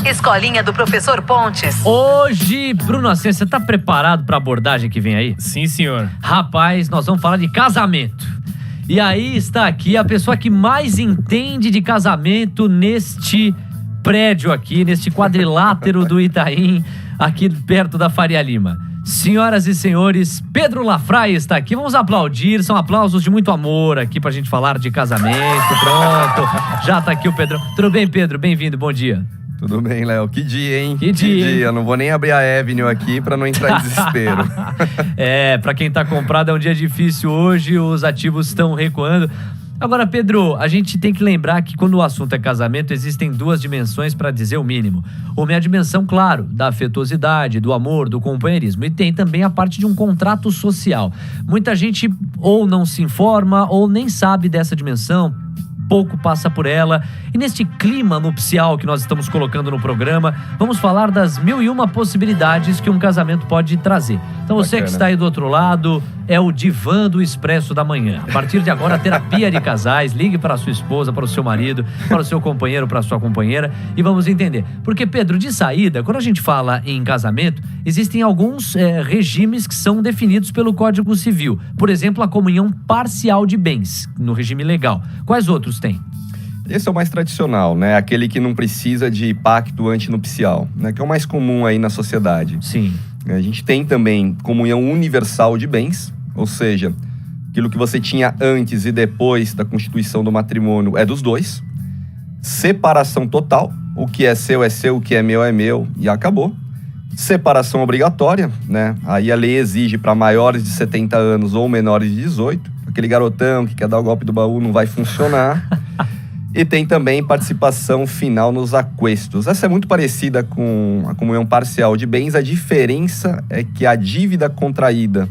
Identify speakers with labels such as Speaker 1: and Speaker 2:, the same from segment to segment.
Speaker 1: Escolinha do Professor Pontes.
Speaker 2: Hoje, Bruno Ascenso, você tá preparado pra abordagem que vem aí?
Speaker 3: Sim, senhor.
Speaker 2: Rapaz, nós vamos falar de casamento. E aí está aqui a pessoa que mais entende de casamento neste prédio aqui, neste quadrilátero do Itaim, aqui perto da Faria Lima. Senhoras e senhores, Pedro Lafraie está aqui. Vamos aplaudir, são aplausos de muito amor aqui pra gente falar de casamento. Pronto, já tá aqui o Pedro. Tudo bem, Pedro? Bem-vindo, bom dia.
Speaker 4: Tudo bem, Léo. Que dia, hein?
Speaker 2: Que dia.
Speaker 4: Não vou nem abrir a Avenue aqui pra não entrar em desespero.
Speaker 2: Pra quem tá comprado é um dia difícil hoje, os ativos estão recuando. Agora, Pedro, a gente tem que lembrar que quando o assunto é casamento, existem duas dimensões para dizer o mínimo. Uma é a dimensão, claro, da afetuosidade, do amor, do companheirismo. E tem também a parte de um contrato social. Muita gente ou não se informa ou nem sabe dessa dimensão, pouco passa por ela. E neste clima nupcial que nós estamos colocando no programa, vamos falar das 1001 possibilidades que um casamento pode trazer. Então você que está aí do outro lado, é o Divã do Expresso da Manhã. A partir de agora, terapia de casais. Ligue para a sua esposa, para o seu marido, para o seu companheiro, para a sua companheira e vamos entender. Porque, Pedro, de saída, quando a gente fala em casamento, existem alguns regimes que são definidos pelo Código Civil. Por exemplo, a comunhão parcial de bens, no regime legal. Quais outros tem?
Speaker 4: Esse é o mais tradicional, né? Aquele que não precisa de pacto antinupcial, né? Que é o mais comum aí na sociedade.
Speaker 2: Sim.
Speaker 4: A gente tem também comunhão universal de bens, ou seja, aquilo que você tinha antes e depois da constituição do matrimônio é dos dois. Separação total, o que é seu, o que é meu e acabou. Separação obrigatória, né? Aí a lei exige para maiores de 70 anos ou menores de 18. Aquele garotão que quer dar o golpe do baú não vai funcionar. E tem também participação final nos aquestos. Essa é muito parecida com a comunhão parcial de bens. A diferença é que a dívida contraída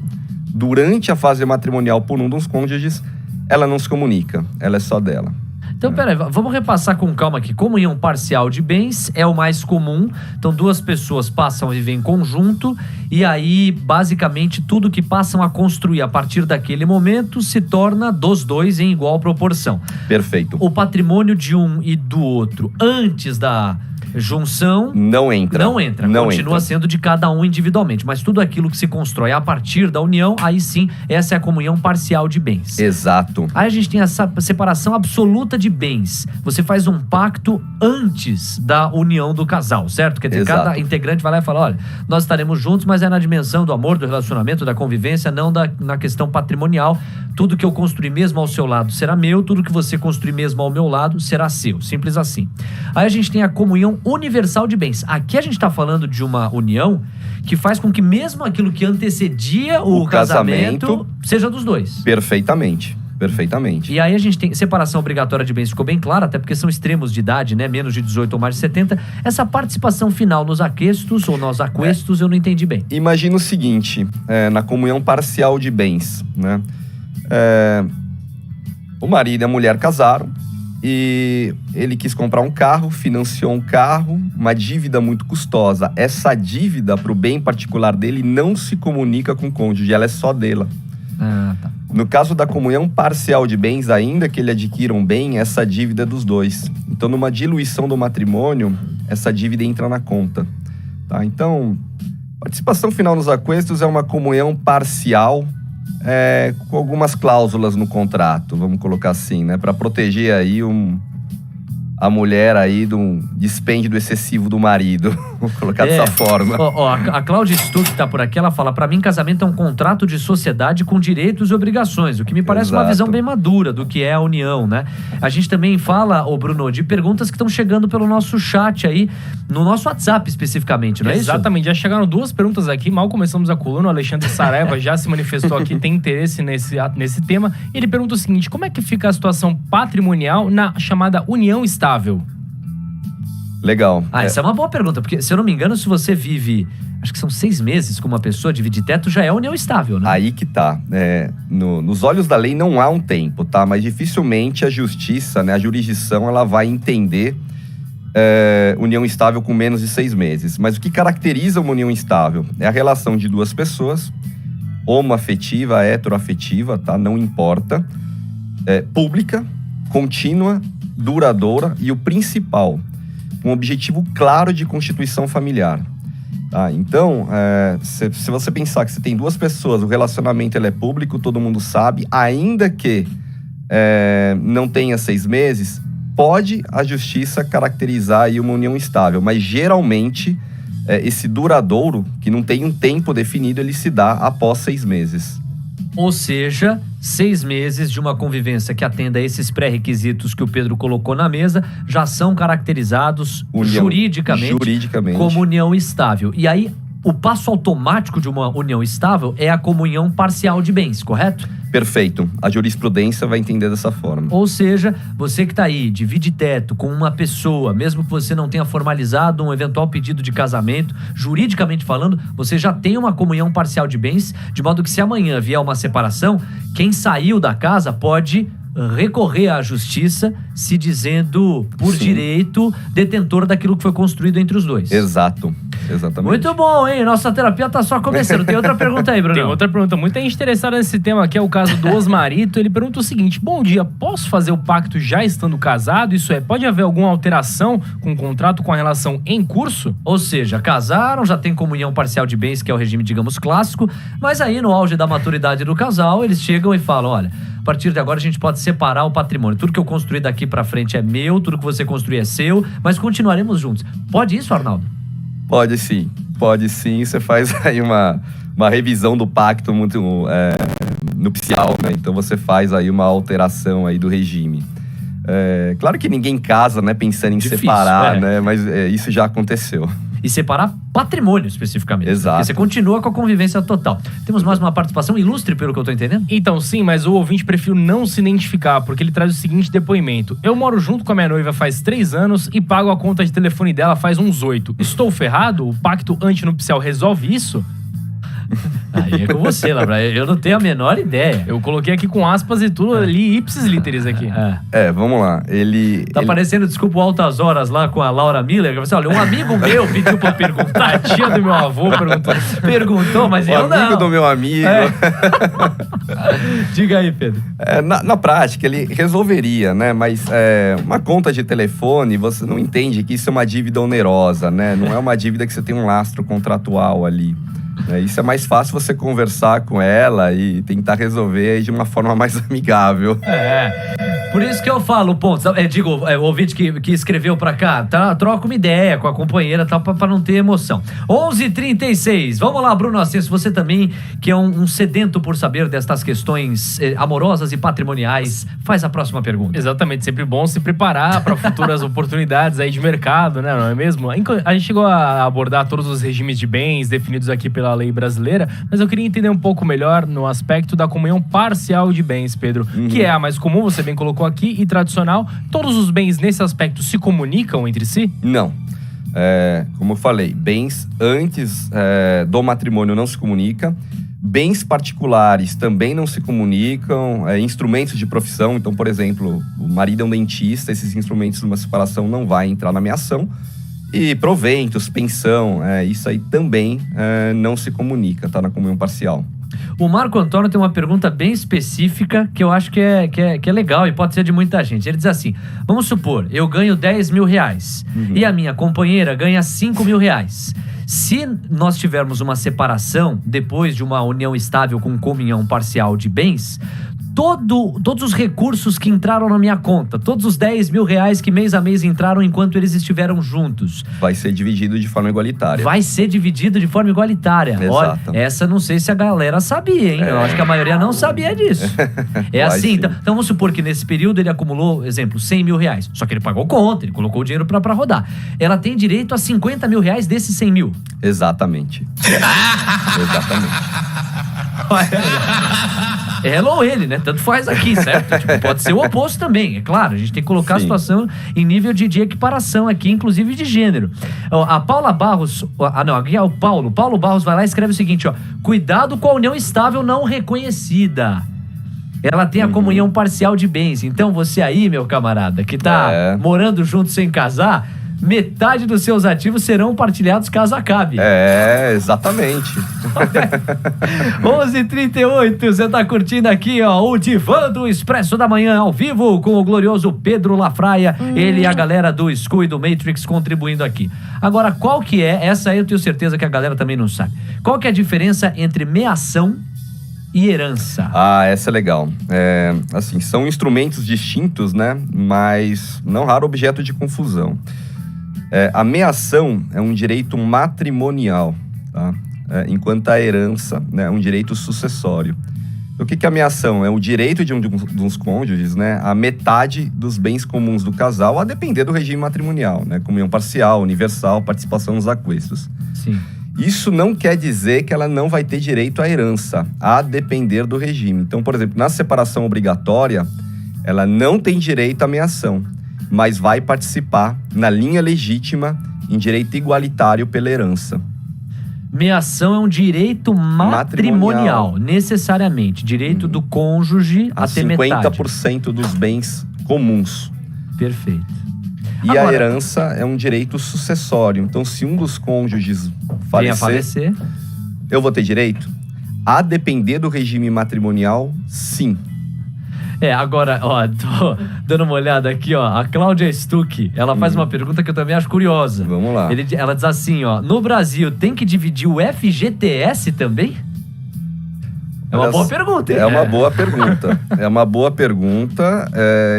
Speaker 4: durante a fase matrimonial por um dos cônjuges, ela não se comunica, ela é só dela.
Speaker 2: Então, peraí, vamos repassar com calma aqui. Comunhão parcial de bens é o mais comum. Então, duas pessoas passam a viver em conjunto e aí, basicamente, tudo que passam a construir a partir daquele momento se torna dos dois em igual proporção.
Speaker 4: Perfeito.
Speaker 2: O patrimônio de um e do outro antes da junção
Speaker 4: não entra.
Speaker 2: Continua sendo de cada um individualmente. Mas tudo aquilo que se constrói a partir da união, aí sim, essa é a comunhão parcial de bens.
Speaker 4: Exato.
Speaker 2: Aí a gente tem essa separação absoluta de bens. Você faz um pacto antes da união do casal, certo? Quer dizer,
Speaker 4: exato,
Speaker 2: cada integrante vai lá e fala, olha, nós estaremos juntos, mas é na dimensão do amor, do relacionamento, da convivência, não na questão patrimonial. Tudo que eu construir mesmo ao seu lado será meu, tudo que você construir mesmo ao meu lado será seu. Simples assim. Aí a gente tem a comunhão universal de bens. Aqui a gente está falando de uma união que faz com que mesmo aquilo que antecedia o casamento seja dos dois.
Speaker 4: Perfeitamente.
Speaker 2: E aí a gente tem separação obrigatória de bens, ficou bem claro, até porque são extremos de idade, né? Menos de 18 ou mais de 70. Essa participação final nos aquestos ou nos aquestos eu não entendi bem.
Speaker 4: Imagina o seguinte, na comunhão parcial de bens, né? O marido e a mulher casaram e ele quis comprar um carro, financiou um carro, uma dívida muito custosa. Essa dívida para o bem particular dele não se comunica com o cônjuge, ela é só dela.
Speaker 2: Tá.
Speaker 4: No caso da comunhão parcial de bens, ainda que ele adquira um bem, essa dívida é dos dois. Então, numa diluição do matrimônio, essa dívida entra na conta. Tá? Então, participação final nos aquestos é uma comunhão parcial, com algumas cláusulas no contrato, vamos colocar assim, né? Para proteger aí a mulher aí do dispêndio excessivo do marido. Vou colocar dessa forma.
Speaker 2: A Cláudia Stuck tá por aqui, ela fala, pra mim casamento é um contrato de sociedade com direitos e obrigações, o que me parece uma visão bem madura do que é a união, né? A gente também fala, Bruno, de perguntas que estão chegando pelo nosso chat aí, no nosso WhatsApp especificamente, não é isso?
Speaker 3: Exatamente, já chegaram duas perguntas aqui, mal começamos a coluna, o Alexandre Saraiva já se manifestou aqui, tem interesse nesse tema. Ele pergunta o seguinte, como é que fica a situação patrimonial na chamada união estável?
Speaker 4: Legal.
Speaker 2: Essa é uma boa pergunta, porque, se eu não me engano, se você vive, acho que são 6 meses com uma pessoa, dividir teto, já é união estável, né?
Speaker 4: Aí que tá. Nos olhos da lei não há um tempo, tá? Mas dificilmente a justiça, né, a jurisdição, ela vai entender união estável com menos de 6 meses. Mas o que caracteriza uma união estável é a relação de duas pessoas, homoafetiva, heteroafetiva, tá? Não importa. Pública, contínua, duradoura e o principal, com o objetivo claro de constituição familiar. Tá? Então, se você pensar que você tem duas pessoas, o relacionamento ele é público, todo mundo sabe, ainda que não tenha 6 meses, pode a justiça caracterizar aí uma união estável, mas geralmente esse duradouro, que não tem um tempo definido, ele se dá após 6 meses.
Speaker 2: Ou seja, 6 meses de uma convivência que atenda a esses pré-requisitos que o Pedro colocou na mesa já são caracterizados juridicamente como união estável. E aí, o passo automático de uma união estável é a comunhão parcial de bens, correto?
Speaker 4: Perfeito. A jurisprudência vai entender dessa forma.
Speaker 2: Ou seja, você que está aí, divide teto com uma pessoa, mesmo que você não tenha formalizado um eventual pedido de casamento, juridicamente falando, você já tem uma comunhão parcial de bens, de modo que se amanhã vier uma separação, quem saiu da casa pode recorrer à justiça, se dizendo, por direito, detentor daquilo que foi construído entre os dois.
Speaker 4: Exato. Exatamente.
Speaker 2: Muito bom, hein? Nossa terapia tá só começando. Tem outra pergunta aí, Bruno?
Speaker 3: Tem outra pergunta. Muita gente interessada nesse tema, que é o caso do Osmarito. Ele pergunta o seguinte: bom dia, posso fazer o pacto já estando casado? Isso é, pode haver alguma alteração com o contrato com a relação em curso?
Speaker 2: Ou seja, casaram, já tem comunhão parcial de bens, que é o regime, digamos, clássico, mas aí no auge da maturidade do casal, eles chegam e falam, olha, a partir de agora a gente pode separar o patrimônio. Tudo que eu construir daqui pra frente é meu, tudo que você construir é seu, mas continuaremos juntos. Pode isso, Arnaldo?
Speaker 4: Pode sim. Você faz aí uma revisão do pacto nupcial, né? Então você faz aí uma alteração aí do regime. Claro que ninguém casa, né, pensando em separar, né? Mas isso já aconteceu.
Speaker 2: E separar patrimônio, especificamente.
Speaker 4: Exato.
Speaker 2: Porque você continua com a convivência total. Temos mais uma participação ilustre, pelo que eu tô entendendo?
Speaker 3: Então, sim, mas o ouvinte preferiu não se identificar, porque ele traz o seguinte depoimento. Eu moro junto com a minha noiva faz 3 anos e pago a conta de telefone dela faz uns 8. Estou ferrado? O pacto antinupcial resolve isso?
Speaker 2: Aí é com você, Labra. Eu não tenho a menor ideia.
Speaker 3: Eu coloquei aqui com aspas e tudo ali, ipsis literis aqui.
Speaker 4: Vamos lá.
Speaker 2: Tá parecendo, desculpa, o Altas Horas lá com a Laura Miller. Que você, olha, um amigo meu pediu pra perguntar.
Speaker 3: A tia do meu avô perguntou.
Speaker 2: Perguntou, mas eu não.
Speaker 4: Amigo do meu amigo.
Speaker 2: Diga aí, Pedro.
Speaker 4: Na prática, ele resolveria, né? Mas uma conta de telefone, você não entende que isso é uma dívida onerosa, né? Não é uma dívida que você tem um lastro contratual ali. Isso é mais fácil você conversar com ela e tentar resolver de uma forma mais amigável.
Speaker 2: Por isso que eu falo, pontos. O ouvinte que escreveu pra cá, tá, troca uma ideia com a companheira, tá, pra não ter emoção. 11h36. Vamos lá, Bruno Ascenso, você também, que é um sedento por saber destas questões amorosas e patrimoniais, faz a próxima pergunta.
Speaker 3: Exatamente, sempre bom se preparar para futuras oportunidades aí de mercado, né, não é mesmo? A gente chegou a abordar todos os regimes de bens definidos aqui pela lei brasileira, mas eu queria entender um pouco melhor no aspecto da comunhão parcial de bens, Pedro, que é a mais comum, você bem colocou aqui, e tradicional. Todos os bens nesse aspecto se comunicam entre si?
Speaker 4: Não. Como eu falei, bens antes do matrimônio não se comunicam. Bens particulares também não se comunicam. Instrumentos de profissão, então, por exemplo, o marido é um dentista, esses instrumentos de uma separação não vai entrar na minha ação. E proventos, pensão, isso aí também não se comunica, tá na comunhão parcial.
Speaker 2: O Marco Antônio tem uma pergunta bem específica que eu acho que é legal e pode ser de muita gente. Ele diz assim, vamos supor, eu ganho 10 mil reais e a minha companheira ganha 5 mil reais. Se nós tivermos uma separação depois de uma união estável com comunhão parcial de bens, todos os recursos que entraram na minha conta, todos os 10 mil reais que mês a mês entraram enquanto eles estiveram juntos,
Speaker 4: vai ser dividido de forma igualitária.
Speaker 2: Vai ser dividido de forma igualitária.
Speaker 4: Exato.
Speaker 2: Olha, essa não sei se a galera sabia, hein? Eu acho que a maioria não sabia disso. Assim, então vamos supor que nesse período ele acumulou, exemplo, 100 mil reais. Só que ele pagou conta, ele colocou o dinheiro pra rodar. Ela tem direito a 50 mil reais desses 100 mil.
Speaker 4: Exatamente.
Speaker 2: Ela ou ele, né? Tanto faz aqui, certo? Tipo, pode ser o oposto também, é claro. A gente tem que colocar a situação em nível de equiparação aqui, inclusive de gênero. A Paula Barros... aqui é o Paulo. Paulo Barros vai lá e escreve o seguinte, ó. Cuidado com a união estável não reconhecida. Ela tem a comunhão parcial de bens. Então você aí, meu camarada, que tá morando junto sem casar... metade dos seus ativos serão partilhados caso acabe.
Speaker 4: Exatamente.
Speaker 2: 11h38, você tá curtindo aqui, ó, o Divã do Expresso da Manhã, ao vivo, com o glorioso Pedro Lafraia, ele e a galera do School e do Matrix contribuindo aqui. Agora, qual que é, essa aí eu tenho certeza que a galera também não sabe, qual que é a diferença entre meação e herança?
Speaker 4: Essa é legal. Assim, são instrumentos distintos, né? Mas não raro objeto de confusão. A meação é um direito matrimonial, tá? Enquanto a herança, né, é um direito sucessório. O que é a meação? É o direito de um dos cônjuges, né, a metade dos bens comuns do casal, a depender do regime matrimonial, né? Comunhão parcial, universal, participação nos aquestos.
Speaker 2: Sim.
Speaker 4: Isso não quer dizer que ela não vai ter direito à herança, a depender do regime. Então, por exemplo, na separação obrigatória, ela não tem direito à meação, mas vai participar na linha legítima em direito igualitário pela herança.
Speaker 2: Meação é um direito matrimonial, necessariamente. Direito do cônjuge a ter
Speaker 4: 50%
Speaker 2: metade.
Speaker 4: 50% dos bens comuns.
Speaker 2: Perfeito.
Speaker 4: E
Speaker 2: Agora,
Speaker 4: a herança é um direito sucessório. Então, se um dos cônjuges
Speaker 2: venha a falecer,
Speaker 4: eu vou ter direito? A depender do regime matrimonial, sim.
Speaker 2: Agora, ó, tô dando uma olhada aqui, ó. A Cláudia Stuck, ela faz uma pergunta que eu também acho curiosa.
Speaker 4: Vamos lá.
Speaker 2: Ela diz assim, ó. No Brasil, tem que dividir o FGTS também? É uma boa pergunta, hein?
Speaker 4: É uma boa pergunta. É uma boa pergunta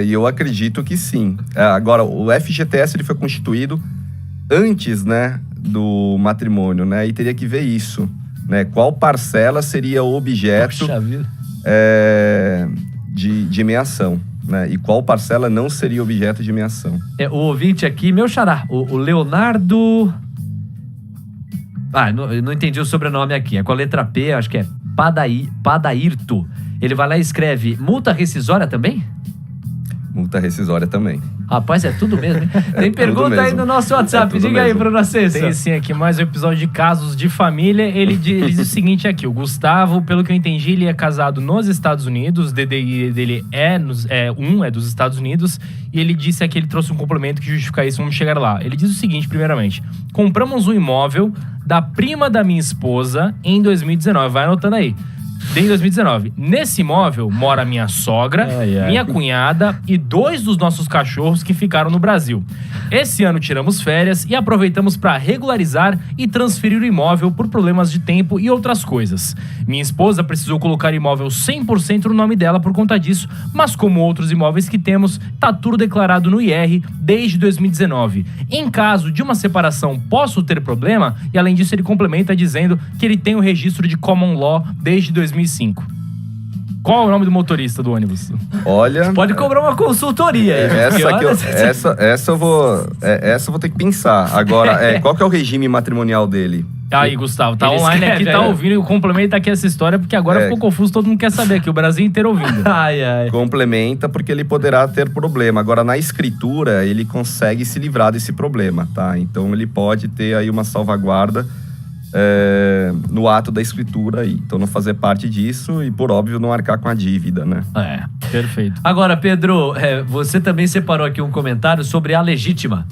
Speaker 4: e eu acredito que sim. Agora, o FGTS ele foi constituído antes, né, do matrimônio, né? E teria que ver isso, né? Qual parcela seria o objeto de meação, né? E qual parcela não seria objeto de meação.
Speaker 2: O ouvinte aqui, meu xará, o Leonardo... não entendi o sobrenome aqui. É com a letra P, acho que é Padairto. Ele vai lá e escreve, multa rescisória também?
Speaker 4: Multa rescisória também.
Speaker 2: Rapaz, é tudo mesmo, hein? Tem pergunta aí no nosso WhatsApp. Diga aí, Bruno Ascenso.
Speaker 3: Tem sim aqui mais um episódio de casos de família. Ele diz o seguinte aqui, o Gustavo, pelo que eu entendi, ele é casado nos Estados Unidos, o DDI dele é dos Estados Unidos, e ele disse aqui, ele trouxe um complemento que justifica isso, vamos chegar lá. Ele diz o seguinte, primeiramente, compramos um imóvel da prima da minha esposa em 2019, vai anotando aí. Em 2019. Nesse imóvel mora minha sogra, minha cunhada e 2 dos nossos cachorros que ficaram no Brasil. Esse ano tiramos férias e aproveitamos para regularizar e transferir o imóvel por problemas de tempo e outras coisas. Minha esposa precisou colocar o imóvel 100% no nome dela por conta disso, mas como outros imóveis que temos, tá tudo declarado no IR desde 2019. Em caso de uma separação, posso ter problema? E além disso, ele complementa dizendo que ele tem o registro de common law desde 2005. Qual é o nome do motorista do ônibus?
Speaker 4: Olha...
Speaker 2: Pode cobrar uma consultoria.
Speaker 4: Essa eu vou ter que pensar. Agora, qual que é o regime matrimonial dele?
Speaker 3: Aí, Gustavo, tá
Speaker 2: Ele
Speaker 3: online
Speaker 2: escreve,
Speaker 3: aqui, tá ouvindo, complementa aqui essa história, porque agora ficou confuso, todo mundo quer saber aqui, o Brasil inteiro ouvindo.
Speaker 4: Complementa, porque ele poderá ter problema. Agora, na escritura, ele consegue se livrar desse problema, tá? Então, ele pode ter aí uma salvaguarda no ato da escritura aí. Então, não fazer parte disso e, por óbvio, não arcar com a dívida, né?
Speaker 3: Perfeito.
Speaker 2: Agora, Pedro, você também separou aqui um comentário sobre a legítima.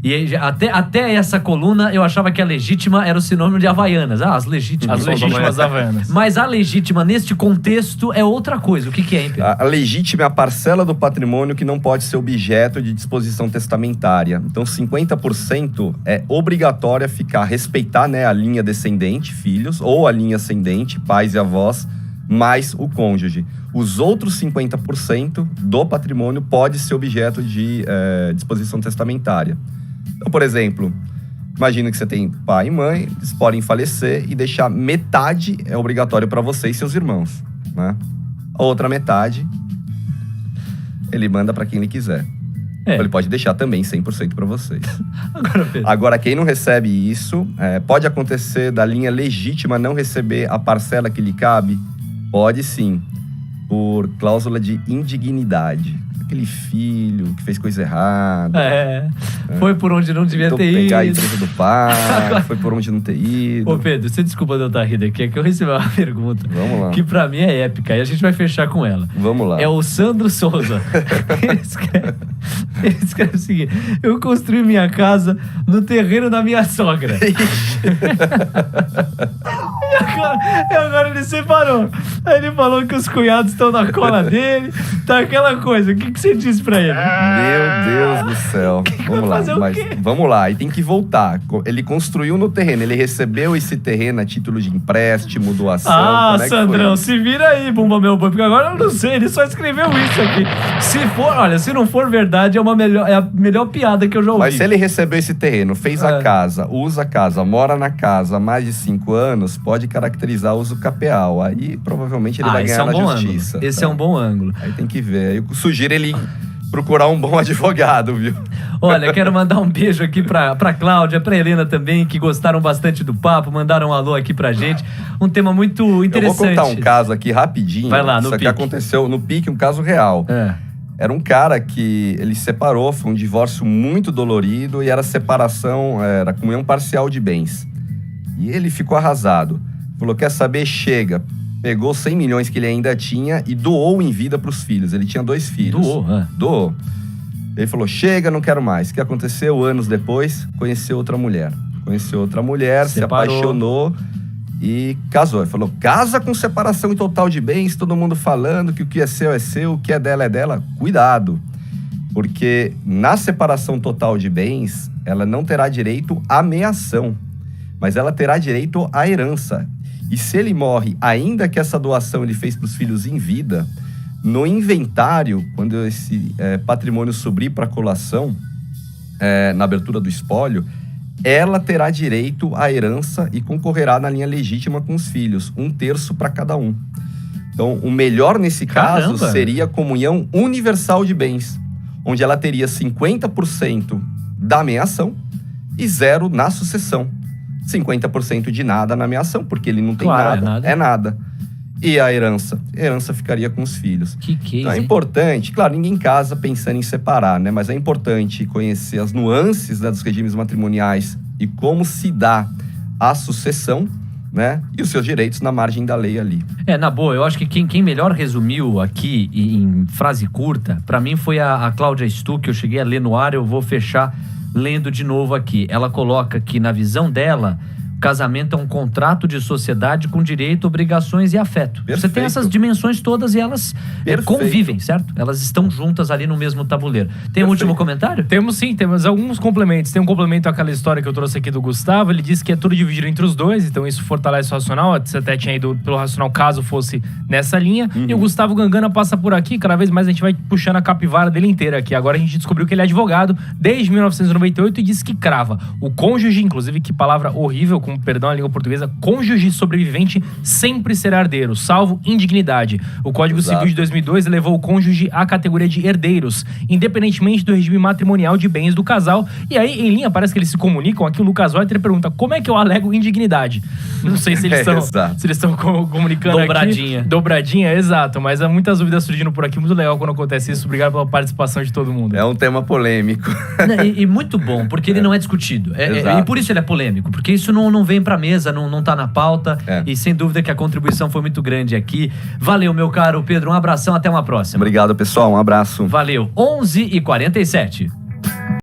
Speaker 2: E até essa coluna, eu achava que a legítima era o sinônimo de Havaianas. As legítimas.
Speaker 3: As legítimas Havaianas.
Speaker 2: Mas a legítima, neste contexto, é outra coisa. O que é, hein, Pedro?
Speaker 4: A legítima é a parcela do patrimônio que não pode ser objeto de disposição testamentária. Então, 50% é obrigatória respeitar, né, a linha descendente, filhos, ou a linha ascendente, pais e avós, mais o cônjuge. Os outros 50% do patrimônio pode ser objeto de disposição testamentária. Então, por exemplo, imagina que você tem pai e mãe, eles podem falecer e deixar metade é obrigatório para você e seus irmãos, né? A outra metade, ele manda para quem ele quiser. Então, ele pode deixar também 100% para vocês. Agora, quem não recebe isso, pode acontecer da linha legítima não receber a parcela que lhe cabe? Pode sim, por cláusula de indignidade. aquele filho que fez coisa errada.
Speaker 2: Foi por onde não devia
Speaker 4: Tentou
Speaker 2: ter
Speaker 4: pegar a
Speaker 2: ido.
Speaker 4: empresa do pai, foi por onde não ter ido.
Speaker 2: Ô Pedro, você desculpa de eu estar rindo aqui, é que eu recebi uma pergunta
Speaker 4: Vamos lá.
Speaker 2: que pra mim é épica e a gente vai fechar com ela.
Speaker 4: Vamos lá.
Speaker 2: É o Sandro Souza. Ele escreve o seguinte: eu construí minha casa no terreno da minha sogra. E agora ele separou. Aí ele falou que os cunhados estão na cola dele, tá aquela coisa. O que você disse pra ele?
Speaker 4: Meu Deus do céu. Vamos lá,
Speaker 2: fazer o
Speaker 4: mas
Speaker 2: quê?
Speaker 4: vamos lá. E tem que voltar. Ele construiu no terreno, ele recebeu esse terreno a título de empréstimo, doação. como é que foi
Speaker 2: Sandrão,
Speaker 4: isso?
Speaker 2: se vira aí, Bumba Meu Boi, porque agora eu não sei, ele só escreveu isso aqui. Se não for verdade, é a melhor piada que eu já ouvi.
Speaker 4: Mas se ele recebeu esse terreno, fez a casa, usa a casa, mora na casa há mais de 5 anos, pode caracterizar uso capial. Aí provavelmente ele vai
Speaker 2: esse
Speaker 4: ganhar
Speaker 2: é um
Speaker 4: na
Speaker 2: bom
Speaker 4: justiça.
Speaker 2: ângulo. Esse
Speaker 4: tá?
Speaker 2: é um bom ângulo.
Speaker 4: Aí tem que ver. Eu sugiro ele procurar um bom advogado, viu?
Speaker 2: Olha, quero mandar um beijo aqui pra Cláudia, pra Helena também, que gostaram bastante do papo, mandaram um alô aqui pra gente. Um tema muito interessante.
Speaker 4: Eu vou contar um caso aqui rapidinho.
Speaker 2: Vai lá, no
Speaker 4: Isso aqui
Speaker 2: pique.
Speaker 4: aconteceu no pique, um caso real. Era um cara que ele se separou, foi um divórcio muito dolorido e era separação, era comunhão parcial de bens. E ele ficou arrasado. Falou, quer saber? Chega. Pegou 100 milhões que ele ainda tinha e doou em vida pros filhos. Ele tinha 2 filhos. Doou. Ele falou, chega, não quero mais. O que aconteceu? Anos depois, conheceu outra mulher. Se apaixonou e casou. Ele falou, casa com separação total de bens, todo mundo falando que o que é seu, o que é dela é dela. Cuidado, porque na separação total de bens, ela não terá direito à meação, mas ela terá direito à herança. E se ele morre, ainda que essa doação ele fez para os filhos em vida, no inventário, quando esse patrimônio subir para colação, na abertura do espólio, ela terá direito à herança e concorrerá na linha legítima com os filhos, 1/3 para cada um. Então, o melhor nesse caso seria a comunhão universal de bens, onde ela teria 50% da meação e 0 na sucessão. 50% de nada na meação, porque ele não tem nada. É nada. E a herança? A herança ficaria com os filhos.
Speaker 2: Que case,
Speaker 4: então é importante, claro, ninguém casa pensando em separar, né? Mas é importante conhecer as nuances, né, dos regimes matrimoniais e como se dá a sucessão, né? E os seus direitos na margem da lei ali.
Speaker 2: Na boa, eu acho que quem melhor resumiu aqui em frase curta, pra mim foi a Cláudia Stu, que eu cheguei a ler no ar, eu vou fechar lendo de novo aqui. Ela coloca que, na visão dela, casamento é um contrato de sociedade com direito, obrigações e afeto.
Speaker 4: Perfeito.
Speaker 2: Você tem essas dimensões todas e elas convivem, certo? Elas estão juntas ali no mesmo tabuleiro. Tem um último comentário?
Speaker 3: Temos sim, temos alguns complementos. Tem um complemento àquela história que eu trouxe aqui do Gustavo. Ele disse que é tudo dividido entre os dois, então isso fortalece o racional. Você até tinha ido pelo racional caso fosse nessa linha. E o Gustavo Gangana passa por aqui, cada vez mais a gente vai puxando a capivara dele inteira aqui. Agora a gente descobriu que ele é advogado desde 1998 e disse que crava. O cônjuge, inclusive, que palavra horrível, com perdão a língua portuguesa, cônjuge sobrevivente sempre será herdeiro, salvo indignidade. O Código Civil de 2002 elevou o cônjuge à categoria de herdeiros, independentemente do regime matrimonial de bens do casal. E aí, em linha, parece que eles se comunicam. Aqui o Lucas Reuter pergunta, como é que eu alego indignidade? Não sei se eles estão comunicando
Speaker 2: Dobradinha.
Speaker 3: aqui. Dobradinha, exato. Mas há muitas dúvidas surgindo por aqui. Muito legal quando acontece isso. Obrigado pela participação de todo mundo.
Speaker 4: É um tema polêmico.
Speaker 2: E muito bom, porque ele não é discutido. E por isso ele é polêmico, porque isso não vem pra mesa, não tá na pauta. E sem dúvida que a contribuição foi muito grande aqui. Valeu, meu caro Pedro. Um abração, até uma próxima.
Speaker 4: Obrigado, pessoal. Um abraço.
Speaker 2: Valeu. 11h47.